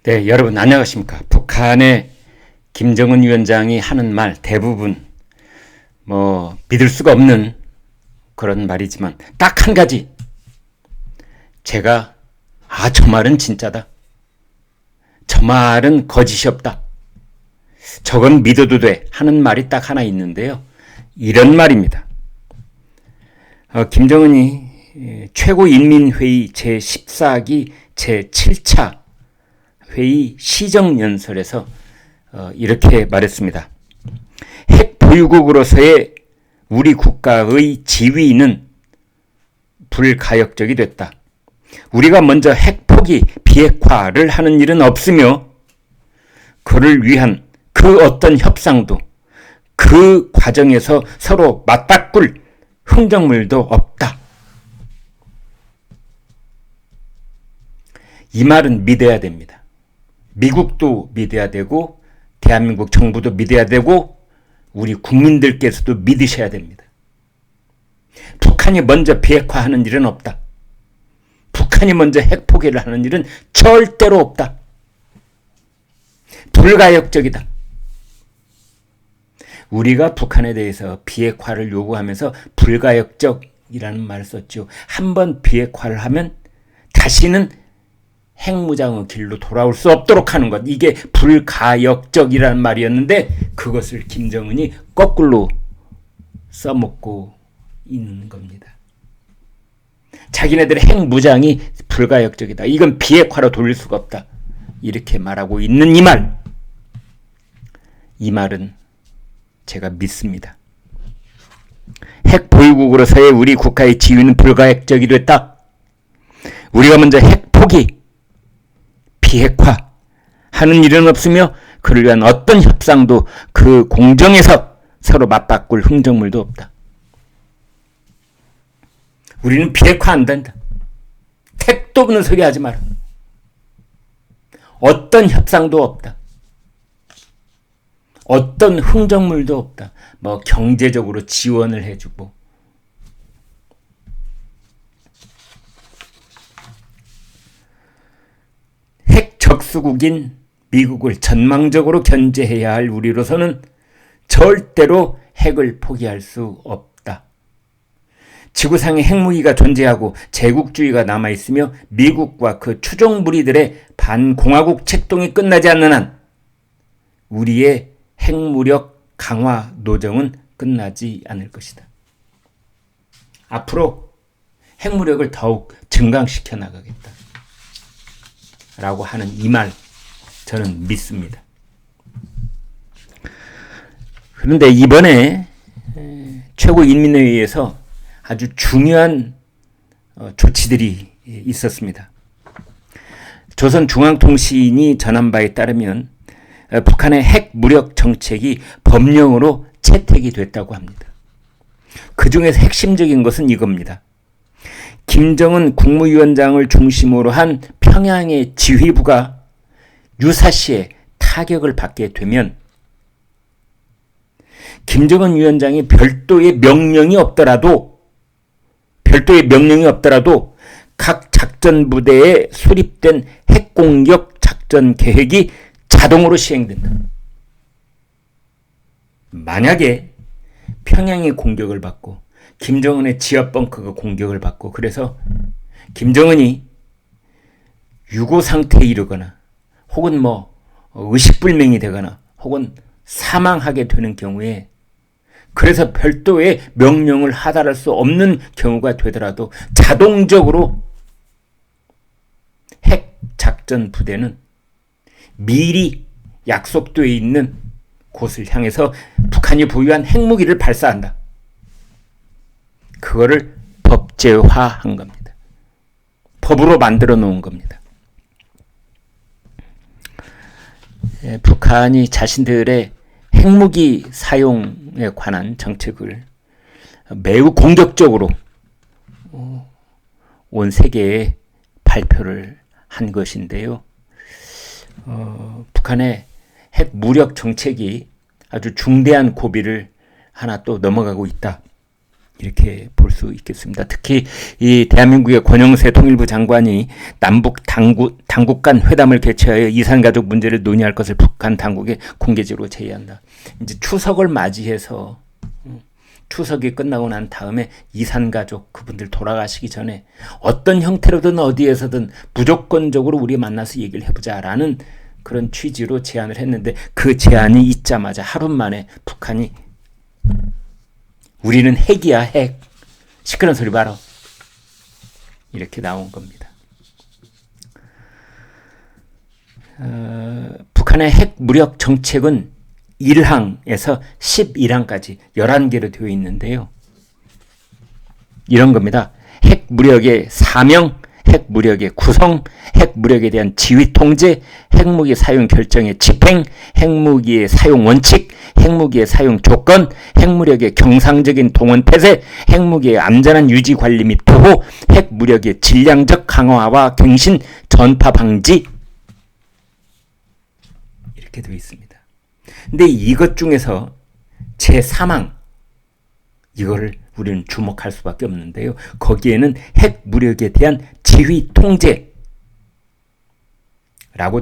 네, 여러분 안녕하십니까. 북한의 김정은 위원장이 하는 말 대부분 믿을 수가 없는 그런 말이지만 딱 한 가지, 제가 저 말은 진짜다, 저 말은 거짓이 없다, 저건 믿어도 돼 하는 말이 딱 하나 있는데요. 이런 말입니다. 김정은이 최고인민회의 제14기 제7차 회의 시정연설에서 이렇게 말했습니다. 핵 보유국으로서의 우리 국가의 지위는 불가역적이 됐다. 우리가 먼저 핵 포기 비핵화를 하는 일은 없으며 그를 위한 그 어떤 협상도, 그 과정에서 서로 맞바꿀 흥정물도 없다. 이 말은 믿어야 됩니다. 미국도 믿어야 되고 대한민국 정부도 믿어야 되고 우리 국민들께서도 믿으셔야 됩니다. 북한이 먼저 비핵화하는 일은 없다. 북한이 먼저 핵 포기를 하는 일은 절대로 없다. 불가역적이다. 우리가 북한에 대해서 비핵화를 요구하면서 불가역적이라는 말을 썼죠. 한번 비핵화를 하면 다시는 핵무장의 길로 돌아올 수 없도록 하는 것, 이게 불가역적이라는 말이었는데 그것을 김정은이 거꾸로 써먹고 있는 겁니다. 자기네들의 핵무장이 불가역적이다, 이건 비핵화로 돌릴 수가 없다, 이렇게 말하고 있는 이 말은 제가 믿습니다. 핵 보유국으로서의 우리 국가의 지위는 불가역적이 됐다. 우리가 먼저 핵 포기 비핵화 하는 일은 없으며 그를 위한 어떤 협상도, 그 공정에서 서로 맞바꿀 흥정물도 없다. 우리는 비핵화 안 된다. 택도 없는 소리 하지 마라. 어떤 협상도 없다. 어떤 흥정물도 없다. 경제적으로 지원을 해주고, 핵 적수국인 미국을 전망적으로 견제해야 할 우리로서는 절대로 핵을 포기할 수 없다. 지구상에 핵무기가 존재하고 제국주의가 남아있으며 미국과 그 추종무리들의 반공화국 책동이 끝나지 않는 한 우리의 핵무력 강화 노정은 끝나지 않을 것이다. 앞으로 핵무력을 더욱 증강시켜 나가겠다 라고 하는 이 말, 저는 믿습니다. 그런데 이번에 최고인민회의에서 아주 중요한 조치들이 있었습니다. 조선중앙통신이 전한 바에 따르면 북한의 핵무력 정책이 법령으로 채택이 됐다고 합니다. 그 중에서 핵심적인 것은 이겁니다. 김정은 국무위원장을 중심으로 한 평양의 지휘부가 유사시에 타격을 받게 되면 김정은 위원장이 별도의 명령이 없더라도 각 작전부대에 수립된 핵공격 작전 계획이 자동으로 시행된다. 만약에 평양이 공격을 받고 김정은의 지하 벙커가 공격을 받고, 그래서 김정은이 유고 상태에 이르거나 혹은 의식불명이 되거나 혹은 사망하게 되는 경우에, 그래서 별도의 명령을 하달할 수 없는 경우가 되더라도 자동적으로 핵 작전 부대는 미리 약속되어 있는 곳을 향해서 북한이 보유한 핵무기를 발사한다. 그거를 법제화한 겁니다. 법으로 만들어 놓은 겁니다. 북한이 자신들의 핵무기 사용에 관한 정책을 매우 공격적으로 온 세계에 발표를 한 것인데요. 북한의 핵 무력 정책이 아주 중대한 고비를 하나 또 넘어가고 있다, 이렇게 볼 수 있겠습니다. 특히 이 대한민국의 권영세 통일부 장관이 남북 당국 간 회담을 개최하여 이산가족 문제를 논의할 것을 북한 당국에 공개적으로 제의한다. 이제 추석을 맞이해서 추석이 끝나고 난 다음에 이산가족 그분들 돌아가시기 전에 어떤 형태로든 어디에서든 무조건적으로 우리 만나서 얘기를 해보자라는 그런 취지로 제안을 했는데 그 제안이 있자마자 하루 만에 북한이 우리는 핵이야 핵. 시끄러운 소리 봐라. 이렇게 나온 겁니다. 북한의 핵 무력 정책은 1항에서 11항까지 11개로 되어 있는데요. 이런 겁니다. 핵 무력의 사명, 핵 무력의 구성, 핵 무력에 대한 지휘 통제, 핵무기 사용 결정의 집행, 핵무기의 사용 원칙, 핵무기의 사용 조건, 핵무력의 경상적인 동원 폐쇄, 핵무기의 안전한 유지 관리 및 보호, 핵무력의 질량적 강화와 갱신, 전파 방지 이렇게 되어 있습니다. 근데 이것 중에서 제3항 이거를 우리는 주목할 수밖에 없는데요. 거기에는 핵 무력에 대한 지휘 통제라고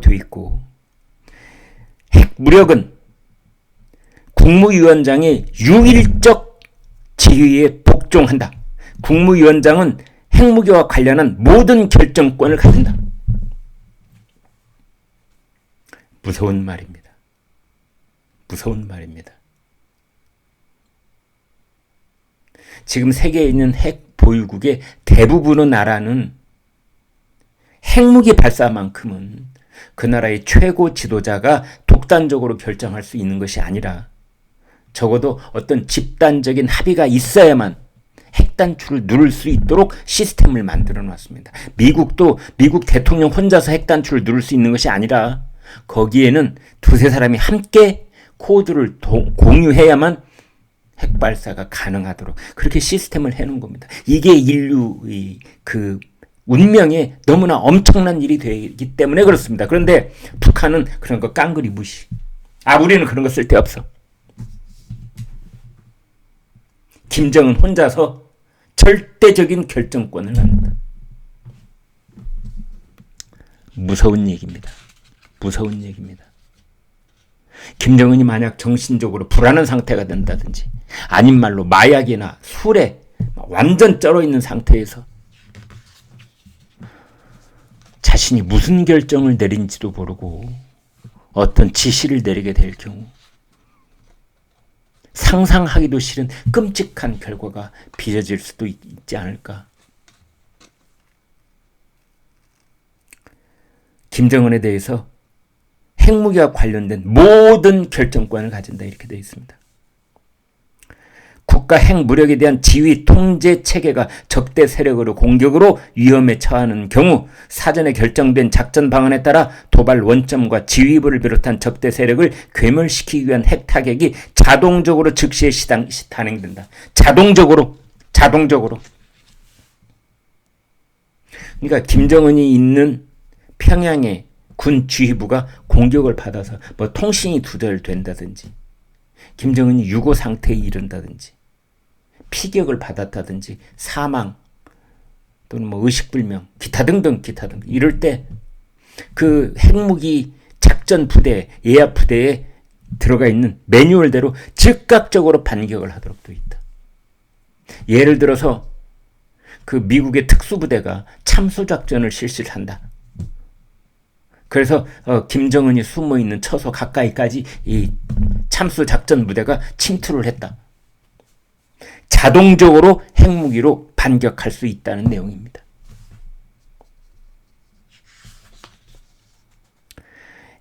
되어 있고 핵 무력은 국무위원장의 유일적 지휘에 복종한다. 국무위원장은 핵무기와 관련한 모든 결정권을 가진다. 무서운 말입니다. 무서운 말입니다. 지금 세계에 있는 핵 보유국의 대부분의 나라는 핵무기 발사만큼은 그 나라의 최고 지도자가 독단적으로 결정할 수 있는 것이 아니라 적어도 어떤 집단적인 합의가 있어야만 핵 단추를 누를 수 있도록 시스템을 만들어 놨습니다. 미국도 미국 대통령 혼자서 핵 단추를 누를 수 있는 것이 아니라 거기에는 두세 사람이 함께 코드를 공유해야만 핵발사가 가능하도록 그렇게 시스템을 해놓은 겁니다. 이게 인류의 그 운명에 너무나 엄청난 일이 되기 때문에 그렇습니다. 그런데 북한은 그런 거 깡그리 무시. 우리는 그런 거 쓸데없어. 김정은 혼자서 절대적인 결정권을 갖는다. 무서운 얘기입니다. 무서운 얘기입니다. 김정은이 만약 정신적으로 불안한 상태가 된다든지 아닌 말로 마약이나 술에 완전 쩔어 있는 상태에서 자신이 무슨 결정을 내린지도 모르고 어떤 지시를 내리게 될 경우 상상하기도 싫은 끔찍한 결과가 빚어질 수도 있지 않을까. 김정은에 대해서 핵무기와 관련된 모든 결정권을 가진다 이렇게 되어 있습니다. 국가 핵무력에 대한 지휘 통제 체계가 적대 세력으로 공격으로 위험에 처하는 경우 사전에 결정된 작전 방안에 따라 도발 원점과 지휘부를 비롯한 적대 세력을 괴멸시키기 위한 핵 타격이 자동적으로 즉시에 단행된다. 자동적으로. 그러니까 김정은이 있는 평양의 군 지휘부가 공격을 받아서 뭐 통신이 두절된다든지 김정은이 유고 상태에 이른다든지 피격을 받았다든지 사망 또는 뭐 의식불명 기타 등등 이럴 때 그 핵무기 작전 부대 예하 부대에 들어가 있는 매뉴얼대로 즉각적으로 반격을 하도록 되어 있다. 예를 들어서 그 미국의 특수부대가 참수작전을 실시를 한다. 그래서 김정은이 숨어있는 처소 가까이까지 이 참수작전 부대가 침투를 했다. 자동적으로 핵무기로 반격할 수 있다는 내용입니다.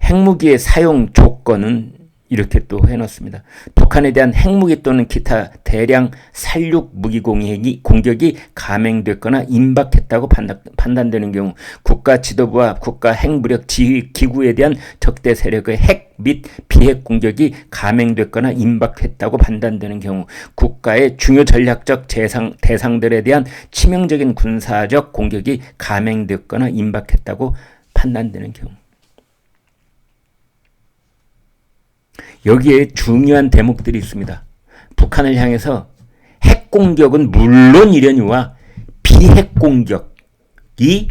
핵무기의 사용 조건은 이렇게 또 해놓습니다. 북한에 대한 핵무기 또는 기타 대량 살육 무기 공격이 감행됐거나 임박했다고 판단되는 경우 국가 지도부와 국가 핵무력 지휘 기구에 대한 적대 세력의 핵 및 비핵 공격이 감행됐거나 임박했다고 판단되는 경우 국가의 중요 전략적 대상들에 대한 치명적인 군사적 공격이 감행됐거나 임박했다고 판단되는 경우 여기에 중요한 대목들이 있습니다. 북한을 향해서 핵 핵공격은 물론이려니와 비핵공격이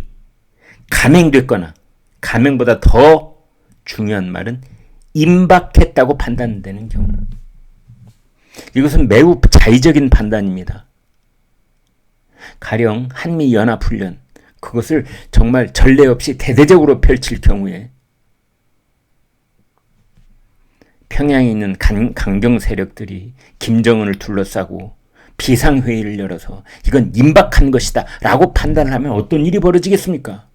감행됐거나 감행보다 더 중요한 말은 임박했다고 판단되는 경우. 이것은 매우 자의적인 판단입니다. 가령 한미연합훈련, 그것을 정말 전례 없이 대대적으로 펼칠 경우에 평양에 있는 강경 세력들이 김정은을 둘러싸고 비상회의를 열어서 이건 임박한 것이다 라고 판단을 하면 어떤 일이 벌어지겠습니까?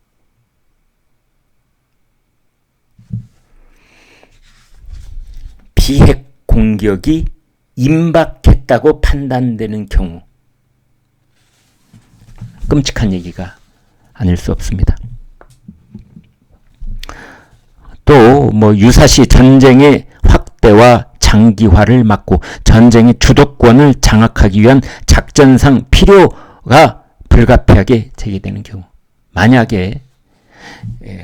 비핵 공격이 임박했다고 판단되는 경우, 끔찍한 얘기가 아닐 수 없습니다. 또 유사시 전쟁의 확대와 장기화를 막고 전쟁의 주도권을 장악하기 위한 작전상 필요가 불가피하게 제기되는 경우, 만약에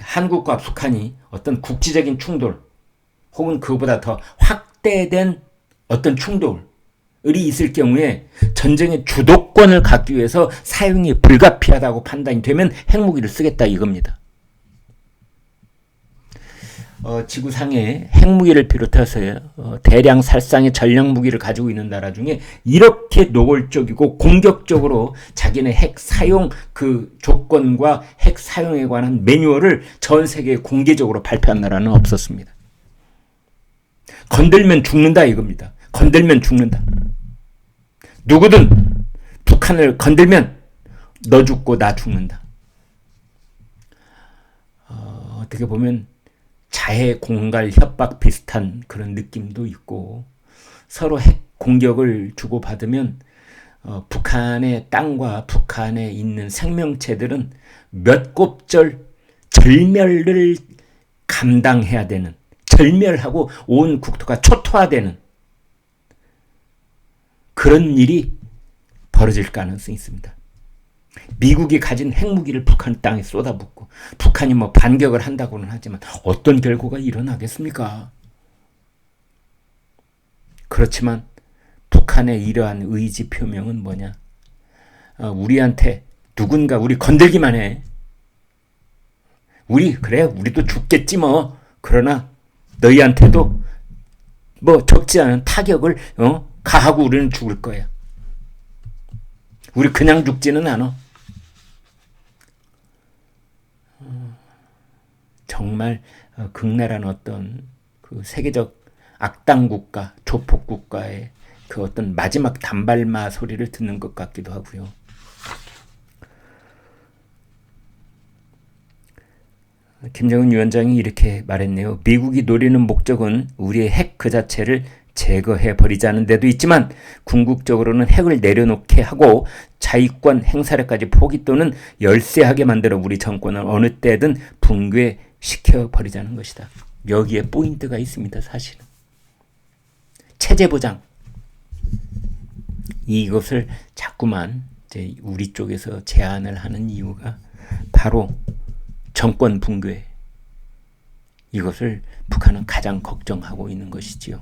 한국과 북한이 어떤 국지적인 충돌 혹은 그보다 더 확대된 어떤 충돌이 있을 경우에 전쟁의 주도권을 갖기 위해서 사용이 불가피하다고 판단이 되면 핵무기를 쓰겠다 이겁니다. 지구상에 핵무기를 비롯해서 대량 살상의 전략무기를 가지고 있는 나라 중에 이렇게 노골적이고 공격적으로 자기네 핵 사용 그 조건과 핵 사용에 관한 매뉴얼을 전 세계에 공개적으로 발표한 나라는 없었습니다. 건들면 죽는다 이겁니다. 건들면 죽는다. 누구든 북한을 건들면 너 죽고 나 죽는다. 어떻게 보면 자해 공갈 협박 비슷한 그런 느낌도 있고, 서로 핵 공격을 주고받으면 북한의 땅과 북한에 있는 생명체들은 몇 곱절 절멸을 감당해야 되는, 절멸하고 온 국토가 초토화되는 그런 일이 벌어질 가능성이 있습니다. 미국이 가진 핵무기를 북한 땅에 쏟아붓고 북한이 반격을 한다고는 하지만 어떤 결과가 일어나겠습니까? 그렇지만 북한의 이러한 의지 표명은 뭐냐? 우리한테 누군가 우리 건들기만 해. 우리도 죽겠지 뭐. 그러나 너희한테도 적지 않은 타격을 가하고 우리는 죽을 거야. 우리 그냥 죽지는 않아. 정말 극렬한 어떤 그 세계적 악당 국가, 조폭 국가의 그 어떤 마지막 단발마 소리를 듣는 것 같기도 하고요. 김정은 위원장이 이렇게 말했네요. 미국이 노리는 목적은 우리의 핵 그 자체를 제거해버리자는 데도 있지만 궁극적으로는 핵을 내려놓게 하고 자위권 행사력까지 포기 또는 열세하게 만들어 우리 정권을 어느 때든 붕괴시켜버리자는 것이다. 여기에 포인트가 있습니다. 사실은. 체제보장. 이것을 자꾸만 이제 우리 쪽에서 제안을 하는 이유가 바로 정권 붕괴. 이것을 북한은 가장 걱정하고 있는 것이지요.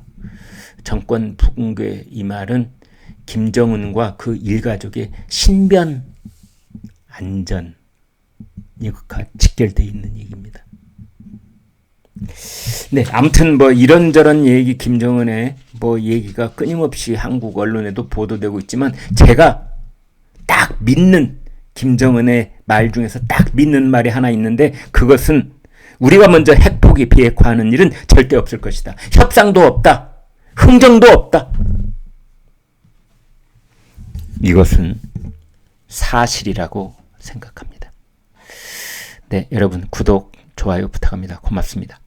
정권 붕괴 이 말은 김정은과 그 일가족의 신변 안전 이것과 직결되어 있는 얘기입니다. 네, 아무튼 이런저런 얘기 김정은의 얘기가 끊임없이 한국 언론에도 보도되고 있지만 제가 딱 믿는 김정은의 말 중에서 딱 믿는 말이 하나 있는데 그것은 우리가 먼저 핵포기 비핵화하는 일은 절대 없을 것이다. 협상도 없다. 흥정도 없다. 이것은 사실이라고 생각합니다. 네, 여러분 구독, 좋아요 부탁합니다. 고맙습니다.